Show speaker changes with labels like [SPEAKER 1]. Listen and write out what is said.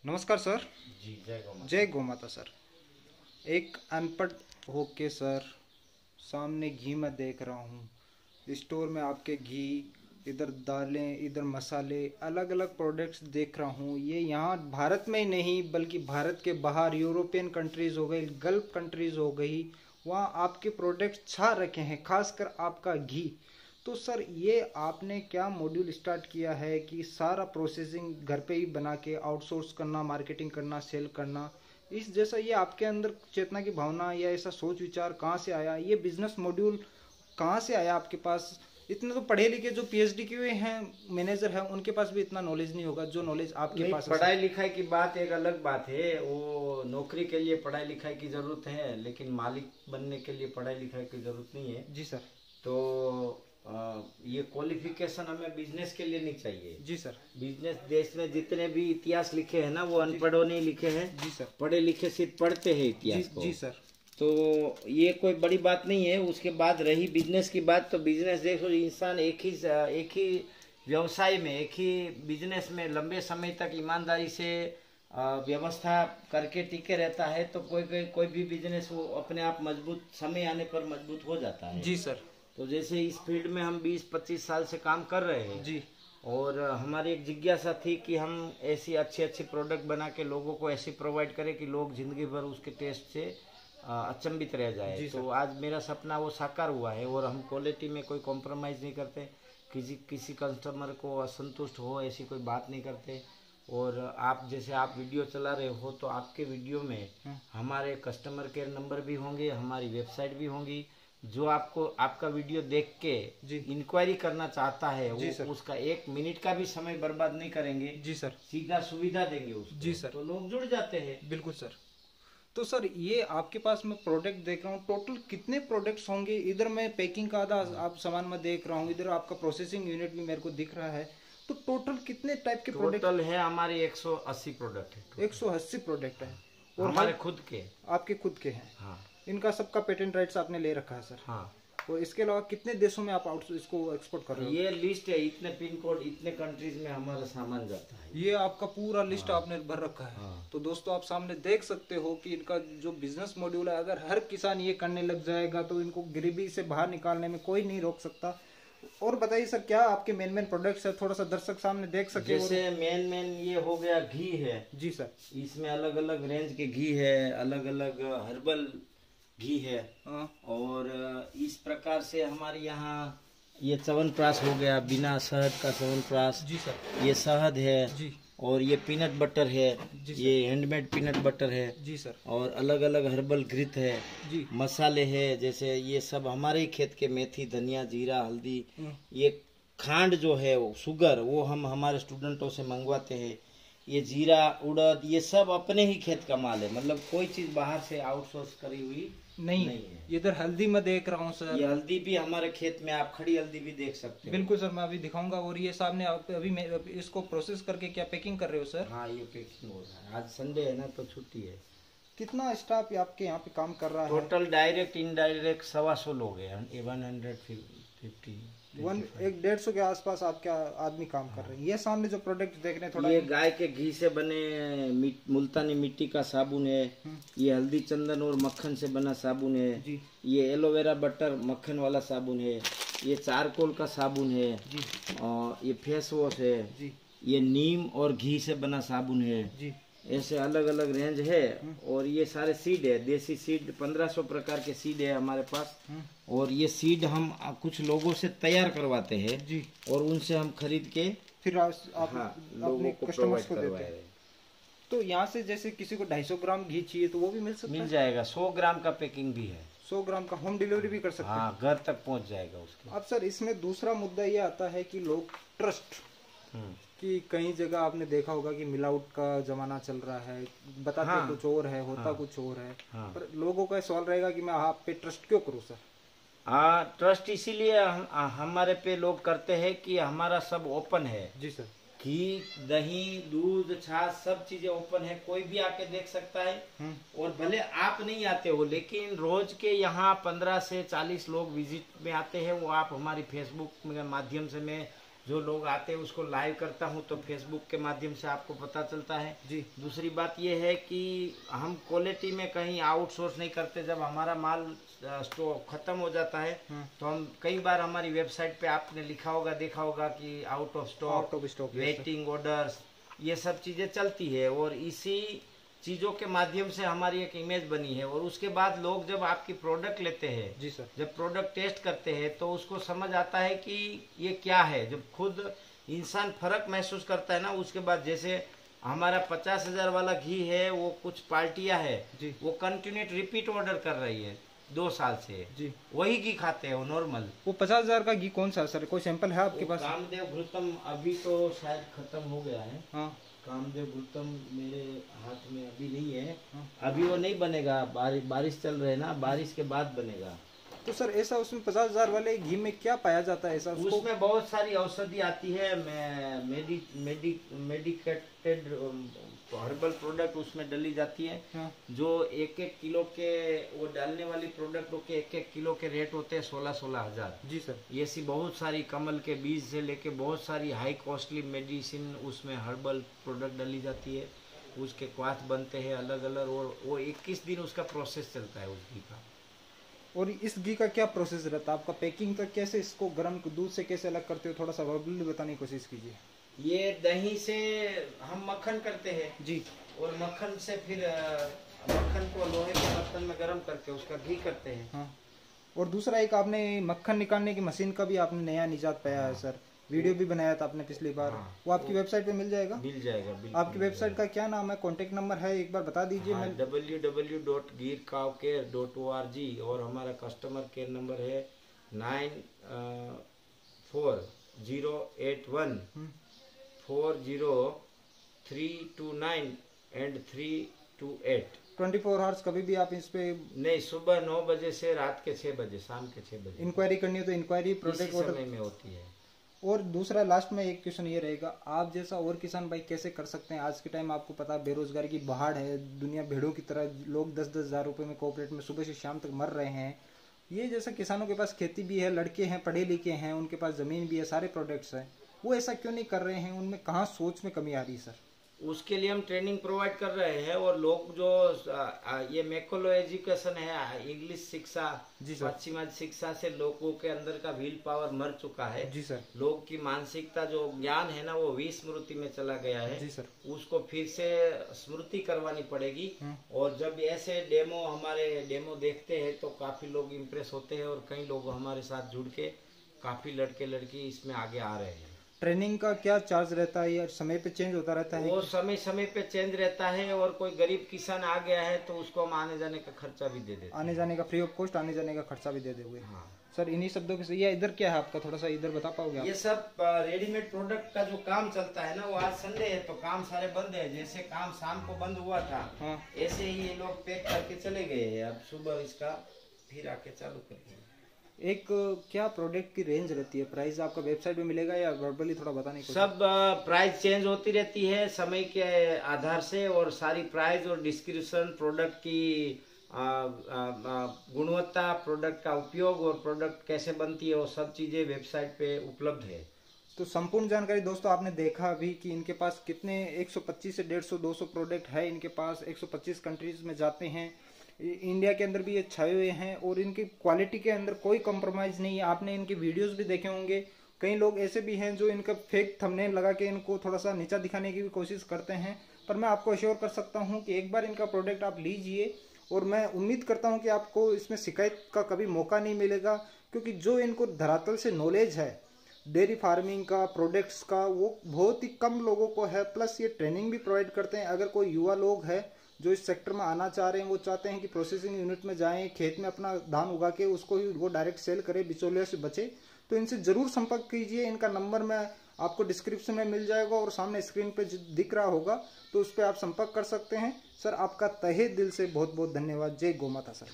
[SPEAKER 1] नमस्कार सर।
[SPEAKER 2] जी जय गौ माता।
[SPEAKER 1] जय गौ माता सर। एक अनपढ़ होके सर सामने घी मैं देख रहा हूँ, स्टोर में आपके घी, इधर दालें, इधर मसाले, अलग अलग प्रोडक्ट्स देख रहा हूँ। ये यहाँ भारत में ही नहीं बल्कि भारत के बाहर यूरोपियन कंट्रीज़ हो गई, गल्फ कंट्रीज़ हो गई, वहाँ आपके प्रोडक्ट्स छा रखे हैं, खासकर आपका घी। तो सर ये आपने क्या मॉड्यूल स्टार्ट किया है कि सारा प्रोसेसिंग घर पे ही बना के आउटसोर्स करना, मार्केटिंग करना, सेल करना, इस जैसा ये आपके अंदर चेतना की भावना या ऐसा सोच विचार कहाँ से आया? ये बिजनेस मॉड्यूल कहाँ से आया आपके पास? इतने तो पढ़े लिखे जो पीएचडी किए हुए हैं मैनेजर हैं उनके पास भी इतना नॉलेज नहीं होगा जो नॉलेज आपके पास है।
[SPEAKER 2] पढ़ाई लिखाई की बात एक अलग बात है, वो नौकरी के लिए पढ़ाई लिखाई की जरूरत है, लेकिन मालिक बनने के लिए पढ़ाई लिखाई की जरूरत नहीं है।
[SPEAKER 1] जी सर।
[SPEAKER 2] तो ये क्वालिफिकेशन हमें बिजनेस के लिए नहीं चाहिए।
[SPEAKER 1] जी सर।
[SPEAKER 2] बिजनेस देश में जितने भी इतिहास लिखे हैं ना वो अनपढ़ों ने लिखे हैं।
[SPEAKER 1] जी सर।
[SPEAKER 2] पढ़े लिखे सिर्फ पढ़ते हैं इतिहास को।
[SPEAKER 1] जी सर।
[SPEAKER 2] तो ये कोई बड़ी बात नहीं है। उसके बाद रही बिजनेस की बात, तो बिजनेस देखो इंसान एक ही व्यवसाय में, एक ही बिजनेस में लंबे समय तक ईमानदारी से व्यवस्था करके टिके रहता है तो कोई भी बिजनेस वो अपने आप मजबूत, समय आने पर मजबूत हो जाता है।
[SPEAKER 1] जी सर।
[SPEAKER 2] तो जैसे इस फील्ड में हम 20-25 साल से काम कर रहे हैं
[SPEAKER 1] जी,
[SPEAKER 2] और हमारी एक जिज्ञासा थी कि हम ऐसी अच्छे प्रोडक्ट बना के लोगों को ऐसी प्रोवाइड करें कि लोग जिंदगी भर उसके टेस्ट से अचंभित रह जाए। तो आज मेरा सपना वो साकार हुआ है और हम क्वालिटी में कोई कॉम्प्रोमाइज़ नहीं करते, किसी कस्टमर को असंतुष्ट हो ऐसी कोई बात नहीं करते। और आप जैसे आप वीडियो चला रहे हो तो आपके वीडियो में हमारे कस्टमर केयर नंबर भी होंगे, हमारी वेबसाइट भी होंगी। जो आपको आपका वीडियो देख के इंक्वायरी करना चाहता है वो उसका 1 मिनट का भी समय बर्बाद नहीं करेंगे।
[SPEAKER 1] जी सर।
[SPEAKER 2] सीधा सुविधा देंगे उसको।
[SPEAKER 1] जी सर।
[SPEAKER 2] तो लोग जुड़ जाते हैं।
[SPEAKER 1] बिल्कुल सर। तो सर ये आपके पास मैं प्रोडक्ट देख रहा हूँ, टोटल कितने प्रोडक्ट्स होंगे? इधर मैं पैकिंग का आधा आप सामान में देख रहा हूँ, इधर आपका प्रोसेसिंग यूनिट भी मेरे को दिख रहा है। तो टोटल कितने टाइप के प्रोडक्ट?
[SPEAKER 2] टोटल है हमारे 180 प्रोडक्ट है।
[SPEAKER 1] 180 प्रोडक्ट है और
[SPEAKER 2] हमारे खुद के,
[SPEAKER 1] आपके खुद के हैं?
[SPEAKER 2] हाँ।
[SPEAKER 1] इनका सबका पेटेंट राइट्स आपने ले रखा है सर?
[SPEAKER 2] हाँ।
[SPEAKER 1] और इसके अलावा कितने देशों में आप इसको एक्सपोर्ट कर रहे हो?
[SPEAKER 2] ये लिस्ट है, इतने पिन कोड, इतने कंट्रीज में हमारा सामान जाता है।
[SPEAKER 1] ये आपका पूरा लिस्ट आपने भर रखा है।
[SPEAKER 2] हाँ।
[SPEAKER 1] तो दोस्तों आप सामने देख सकते हो कि इनका जो बिजनेस मॉड्यूल है, अगर हर किसान ये करने लग जाएगा तो इनको गरीबी से बाहर निकालने में कोई नहीं रोक सकता। और बताइए सर क्या आपके मेन प्रोडक्ट्स है, थोड़ा सा दर्शक सामने देख सके।
[SPEAKER 2] जैसे मेन ये हो गया घी है।
[SPEAKER 1] जी सर।
[SPEAKER 2] इसमें अलग अलग रेंज के घी है, अलग अलग हर्बल घी है। और इस प्रकार से हमारे यहाँ ये च्यवनप्राश हो गया, बिना शहद का च्यवनप्राश।
[SPEAKER 1] जी सर।
[SPEAKER 2] ये शहद है।
[SPEAKER 1] जी।
[SPEAKER 2] और ये पीनट बटर है। ये हैंडमेड पीनट बटर है।
[SPEAKER 1] जी सर।
[SPEAKER 2] और अलग अलग हर्बल घृत है।
[SPEAKER 1] जी।
[SPEAKER 2] मसाले है, जैसे ये सब हमारे ही खेत के, मेथी, धनिया, जीरा, हल्दी। ये खांड जो है वो शुगर, वो हम हमारे स्टूडेंटों से मंगवाते हैं। ये जीरा, उड़द, ये सब अपने ही खेत का माल है, मतलब कोई चीज बाहर से आउटसोर्स करी हुई नहीं है।
[SPEAKER 1] इधर हल्दी में देख रहा हूँ सर,
[SPEAKER 2] ये हल्दी भी हमारे खेत में, आप खड़ी हल्दी भी देख सकते हो।
[SPEAKER 1] बिल्कुल सर, मैं अभी दिखाऊंगा। और ये सामने आप अभी इसको प्रोसेस करके क्या पैकिंग कर रहे हो सर?
[SPEAKER 2] हाँ, ये पैकिंग हो रहा है। आज संडे है ना तो छुट्टी है।
[SPEAKER 1] कितना स्टाफ आपके यहाँ पे काम कर रहा है?
[SPEAKER 2] टोटल डायरेक्ट इनडायरेक्ट 125 लोग हैं।
[SPEAKER 1] 150 के आसपास आपके आदमी काम कर रहे हैं। ये सामने जो प्रोडक्ट देख रहे हैं थोड़ा,
[SPEAKER 2] ये गाय के घी से बने मुल्तानी मिट्टी का साबुन है। ये हल्दी, चंदन और मक्खन से बना साबुन है। ये एलोवेरा बटर मक्खन वाला साबुन है। ये चारकोल का साबुन है। और ये फेस वॉश है। ये नीम और घी से बना साबुन है। ऐसे अलग अलग रेंज है। और ये सारे सीड है, देसी सीड, 1500 प्रकार के सीड है हमारे पास। और ये सीड हम कुछ लोगों से तैयार करवाते हैं जी, और उनसे हम खरीद के फिर आप अपने कस्टमर्स को देते हैं।
[SPEAKER 1] तो यहाँ से जैसे किसी को 250 ग्राम घी चाहिए तो वो भी मिल सकता है?
[SPEAKER 2] मिल जाएगा। 100 ग्राम का पैकिंग भी है।
[SPEAKER 1] 100 ग्राम का होम डिलीवरी भी कर सकते हैं?
[SPEAKER 2] हाँ, घर तक पहुँच जाएगा उसके।
[SPEAKER 1] अब सर इसमें दूसरा मुद्दा ये आता है कि लोग ट्रस्ट, कि कई जगह आपने देखा होगा कि मिलावट का जमाना चल रहा है, बताते कुछ और है, होता कुछ और है। पर लोगों का सवाल रहेगा कि मैं आप पे ट्रस्ट क्यों करूं सर?
[SPEAKER 2] हाँ, ट्रस्ट इसीलिए हमारे पे लोग करते हैं कि हमारा सब ओपन है।
[SPEAKER 1] जी सर।
[SPEAKER 2] घी, दही, दूध, छाछ, सब चीजें ओपन है, कोई भी आके देख सकता है। और भले आप नहीं आते हो, लेकिन रोज के यहाँ 15 से 40 लोग विजिट में आते हैं। वो आप हमारी फेसबुक के माध्यम से मैं जो लोग आते हैं उसको लाइव करता हूँ, तो फेसबुक के माध्यम से आपको पता चलता है
[SPEAKER 1] जी।
[SPEAKER 2] दूसरी बात ये है कि हम क्वालिटी में कहीं आउटसोर्स नहीं करते। जब हमारा माल स्टॉक खत्म हो जाता है तो हम कई बार हमारी वेबसाइट पे आपने लिखा होगा, देखा होगा कि out of stock, waiting orders, ये सब चीज़ें चलती है। और इसी चीज़ों के माध्यम से हमारी एक इमेज बनी है। और उसके बाद लोग जब आपकी प्रोडक्ट लेते हैं,
[SPEAKER 1] जी सर, जब
[SPEAKER 2] प्रोडक्ट टेस्ट करते हैं तो उसको समझ आता है कि ये क्या है। जब खुद इंसान फर्क महसूस करता है ना, उसके बाद जैसे हमारा 50,000 वाला घी है, वो कुछ पार्टियां है
[SPEAKER 1] जी,
[SPEAKER 2] वो कंटिन्यूट रिपीट ऑर्डर कर रही है 2 साल से
[SPEAKER 1] जी, वही
[SPEAKER 2] घी खाते हैं वो नॉर्मल।
[SPEAKER 1] वो 50,000 का घी कौन सा सर? कोई सैंपल है आपके पास?
[SPEAKER 2] कामदेव घृतम अभी तो शायद खत्म हो गया है।
[SPEAKER 1] हाँ,
[SPEAKER 2] कामदेव घृतम मेरे हाथ में अभी नहीं है। अभी वो नहीं बनेगा, बारिश चल रहे ना, बारिश के बाद बनेगा।
[SPEAKER 1] तो सर ऐसा उसमें 50,000 वाले घी में क्या पाया जाता है ऐसा?
[SPEAKER 2] उसमें बहुत सारी औषधि आती है, मेडिकेटेड हर्बल प्रोडक्ट उसमें डाली जाती है।
[SPEAKER 1] हाँ।
[SPEAKER 2] जो 1-1 किलो के वो डालने वाली प्रोडक्टों के 1-1 किलो के रेट होते हैं 16-16 हजार।
[SPEAKER 1] जी सर।
[SPEAKER 2] ये ऐसी बहुत सारी कमल के बीज से लेके बहुत सारी हाई कॉस्टली मेडिसिन उसमें हर्बल प्रोडक्ट डाली जाती है। उसके क्वाथ बनते हैं अलग अलग, और वो 21 दिन उसका प्रोसेस चलता है उस घी का।
[SPEAKER 1] और इस घी का क्या प्रोसेस रहता है आपका? पैकिंग का कैसे, इसको गर्म दूध से कैसे अलग करते हो? थोड़ा सा वर्बली बताने की कोशिश कीजिए।
[SPEAKER 2] ये दही से हम मक्खन करते हैं
[SPEAKER 1] जी,
[SPEAKER 2] और मक्खन से फिर मक्खन को लोहे के बर्तन में गर्म करके उसका घी करते हैं।
[SPEAKER 1] हाँ। और दूसरा एक आपने मक्खन निकालने की मशीन का भी आपने नया निजात पाया है सर, वीडियो भी बनाया था आपने पिछली बार।
[SPEAKER 2] हाँ,
[SPEAKER 1] वो आपकी वेबसाइट पे मिल जाएगा?
[SPEAKER 2] मिल जाएगा।
[SPEAKER 1] आपकी वेबसाइट का क्या नाम है? कॉन्टेक्ट नंबर है, एक बार बता दीजिए।
[SPEAKER 2] हाँ, www.girkawcare.org और हमारा कस्टमर केयर नंबर है 94014032 एंड 328।
[SPEAKER 1] 24 आवर्स कभी भी आप इस पे?
[SPEAKER 2] नहीं, सुबह 9 बजे से रात के 6 बजे, शाम के 6 बजे
[SPEAKER 1] इंक्वायरी करनी हो तो इंक्वायरी प्रोडक्ट
[SPEAKER 2] समय में होती है।
[SPEAKER 1] और दूसरा लास्ट में एक क्वेश्चन ये रहेगा, आप जैसा और किसान भाई कैसे कर सकते हैं? आज के टाइम आपको पता है बेरोजगारी की बहाड़ है, दुनिया भेड़ों की तरह लोग 10-10 हज़ार रुपये में कोऑपरेट में सुबह से शाम तक मर रहे हैं। ये जैसे किसानों के पास खेती भी है, लड़के हैं, पढ़े लिखे हैं, उनके पास ज़मीन भी है, सारे प्रोडक्ट्स हैं, वो ऐसा क्यों नहीं कर रहे हैं? उनमें कहाँ सोच में कमी आ रही है सर?
[SPEAKER 2] उसके लिए हम ट्रेनिंग प्रोवाइड कर रहे हैं। और लोग जो ये मैकोलो एजुकेशन है, इंग्लिश शिक्षा, पश्चिमी शिक्षा से लोगों के अंदर का व्हील पावर मर चुका है।
[SPEAKER 1] जी सर।
[SPEAKER 2] लोग की मानसिकता जो ज्ञान है ना, वो विस्मृति में चला गया है।
[SPEAKER 1] जी सर।
[SPEAKER 2] उसको फिर से स्मृति करवानी पड़ेगी। और जब ऐसे हमारे डेमो देखते हैं तो काफी लोग इम्प्रेस होते हैं और कई लोग हमारे साथ जुड़ के काफी लड़के लड़की इसमें आगे आ रहे हैं।
[SPEAKER 1] ट्रेनिंग का क्या चार्ज रहता है या समय पे चेंज होता रहता है?
[SPEAKER 2] वो समय समय पे चेंज रहता है। और कोई गरीब किसान आ गया है तो उसको हम आने जाने का खर्चा भी दे देते हैं।
[SPEAKER 1] आने जाने का फ्री ऑफ कॉस्ट आने जाने का खर्चा भी दे देंगे?
[SPEAKER 2] हाँ
[SPEAKER 1] सर। इन्हीं शब्दों के ये इधर क्या है आपका, थोड़ा सा इधर बता पाओगे?
[SPEAKER 2] ये सब रेडीमेड प्रोडक्ट का जो काम चलता है ना, वो आज संडे है तो काम सारे बंद है। जैसे काम शाम को बंद हुआ था, हाँ, ऐसे ही ये लोग पैक करके चले गए। अब सुबह इसका फिर आके चालू करेंगे।
[SPEAKER 1] एक क्या प्रोडक्ट की रेंज रहती है, प्राइस आपका वेबसाइट पे मिलेगा या वर्बली थोड़ा बताने को?
[SPEAKER 2] सब प्राइस चेंज होती रहती है समय के आधार से। और सारी प्राइस और डिस्क्रिप्शन, प्रोडक्ट की गुणवत्ता, प्रोडक्ट का उपयोग और प्रोडक्ट कैसे बनती है, वो सब चीजें वेबसाइट पे उपलब्ध है।
[SPEAKER 1] तो संपूर्ण जानकारी दोस्तों आपने देखा अभी कि इनके पास कितने 125 से 150-200 प्रोडक्ट है इनके पास। 125 कंट्रीज में जाते हैं, इंडिया के अंदर भी ये छाए हुए हैं और इनकी क्वालिटी के अंदर कोई कॉम्प्रोमाइज़ नहीं है। आपने इनके वीडियोस भी देखे होंगे। कई लोग ऐसे भी हैं जो इनका फेक थंबनेल लगा के इनको थोड़ा सा नीचा दिखाने की भी कोशिश करते हैं, पर मैं आपको अश्योर कर सकता हूं कि एक बार इनका प्रोडक्ट आप लीजिए और मैं उम्मीद करता हूं कि आपको इसमें शिकायत का कभी मौका नहीं मिलेगा। क्योंकि जो इनको धरातल से नॉलेज है डेयरी फार्मिंग का, प्रोडक्ट्स का, वो बहुत ही कम लोगों को है। प्लस ये ट्रेनिंग भी प्रोवाइड करते हैं। अगर कोई युवा लोग है जो इस सेक्टर में आना चाह रहे हैं, वो चाहते हैं कि प्रोसेसिंग यूनिट में जाएं, खेत में अपना धान उगा के उसको ही वो डायरेक्ट सेल करे, बिचौलिया से बचे, तो इनसे जरूर संपर्क कीजिए। इनका नंबर मैं आपको डिस्क्रिप्शन में मिल जाएगा और सामने स्क्रीन पे दिख रहा होगा, तो उस पर आप संपर्क कर सकते हैं। सर आपका तहे दिल से बहुत बहुत धन्यवाद। जय गौ माता सर।